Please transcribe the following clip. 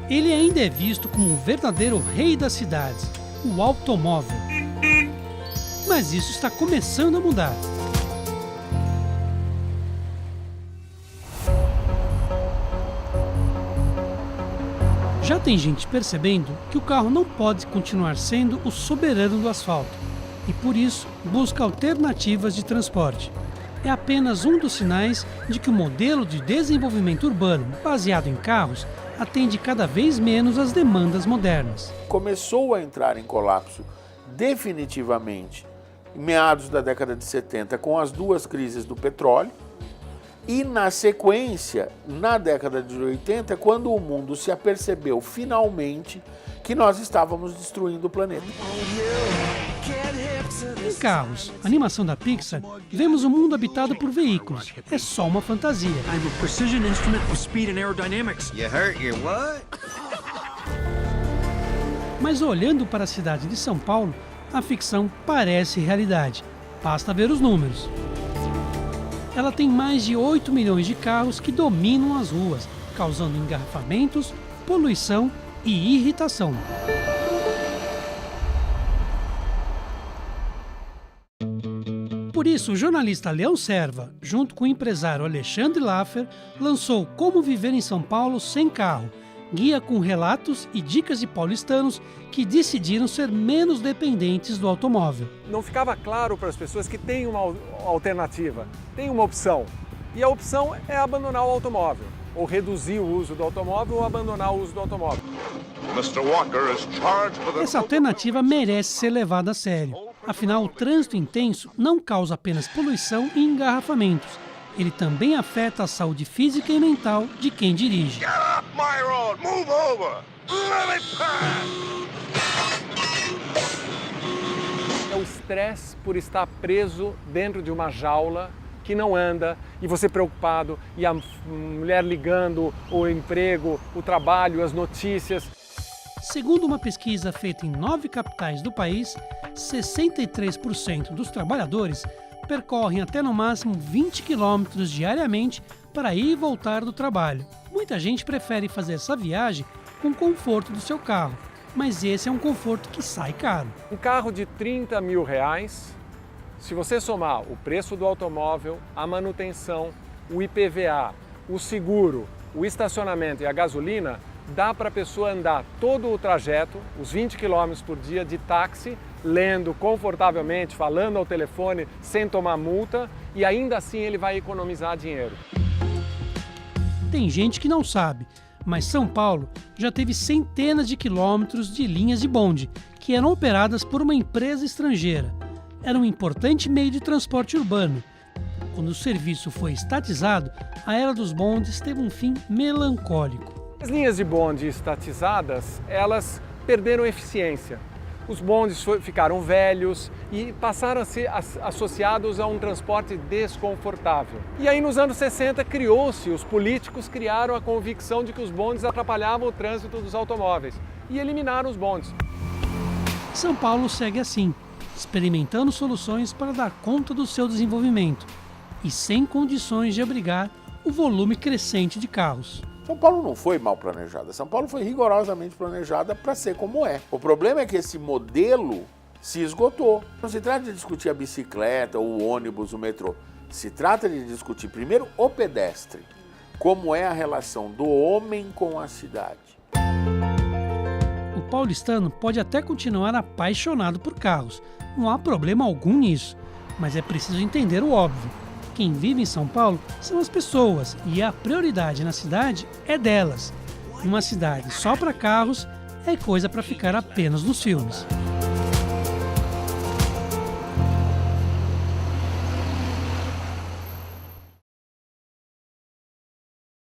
Ele ainda é visto como o verdadeiro rei das cidades, o automóvel. Mas isso está começando a mudar. Já tem gente percebendo que o carro não pode continuar sendo o soberano do asfalto e, por isso, busca alternativas de transporte. É apenas um dos sinais de que o modelo de desenvolvimento urbano baseado em carros atende cada vez menos às demandas modernas. Começou a entrar em colapso definitivamente em meados da década de 70 com as duas crises do petróleo e, na sequência, na década de 80, quando o mundo se apercebeu finalmente que nós estávamos destruindo o planeta. Em Carros, animação da Pixar, vemos um mundo habitado por veículos. É só uma fantasia. Mas olhando para a cidade de São Paulo, a ficção parece realidade. Basta ver os números. Ela tem mais de 8 milhões de carros que dominam as ruas, causando engarrafamentos, poluição e irritação. Por isso, o jornalista Leão Serva, junto com o empresário Alexandre Laffer, lançou Como Viver em São Paulo Sem Carro, guia com relatos e dicas de paulistanos que decidiram ser menos dependentes do automóvel. Não ficava claro para as pessoas que tem uma alternativa, tem uma opção. E a opção é abandonar o automóvel, ou reduzir o uso do automóvel ou abandonar o uso do automóvel. Essa alternativa merece ser levada a sério. Afinal, o trânsito intenso não causa apenas poluição e engarrafamentos. Ele também afeta a saúde física e mental de quem dirige. É o estresse por estar preso dentro de uma jaula que não anda, e você preocupado, e a mulher ligando, o emprego, o trabalho, as notícias. Segundo uma pesquisa feita em 9 capitais do país, 63% dos trabalhadores percorrem até no máximo 20 quilômetros diariamente para ir e voltar do trabalho. Muita gente prefere fazer essa viagem com o conforto do seu carro, mas esse é um conforto que sai caro. Um carro de 30 mil reais, se você somar o preço do automóvel, a manutenção, o IPVA, o seguro, o estacionamento e a gasolina, dá para a pessoa andar todo o trajeto, os 20 km por dia de táxi, lendo confortavelmente, falando ao telefone, sem tomar multa, e ainda assim ele vai economizar dinheiro. Tem gente que não sabe, mas São Paulo já teve centenas de quilômetros de linhas de bonde, que eram operadas por uma empresa estrangeira. Era um importante meio de transporte urbano. Quando o serviço foi estatizado, a era dos bondes teve um fim melancólico. As linhas de bonde estatizadas, elas perderam eficiência. Os bondes ficaram velhos e passaram a ser associados a um transporte desconfortável. E aí nos anos 60 os políticos criaram a convicção de que os bondes atrapalhavam o trânsito dos automóveis e eliminaram os bondes. São Paulo segue assim, experimentando soluções para dar conta do seu desenvolvimento e sem condições de abrigar o volume crescente de carros. São Paulo não foi mal planejada, São Paulo foi rigorosamente planejada para ser como é. O problema é que esse modelo se esgotou. Não se trata de discutir a bicicleta, o ônibus, o metrô. Se trata de discutir primeiro o pedestre, como é a relação do homem com a cidade. O paulistano pode até continuar apaixonado por carros, não há problema algum nisso, mas é preciso entender o óbvio. Quem vive em São Paulo são as pessoas e a prioridade na cidade é delas. Uma cidade só para carros é coisa para ficar apenas nos filmes.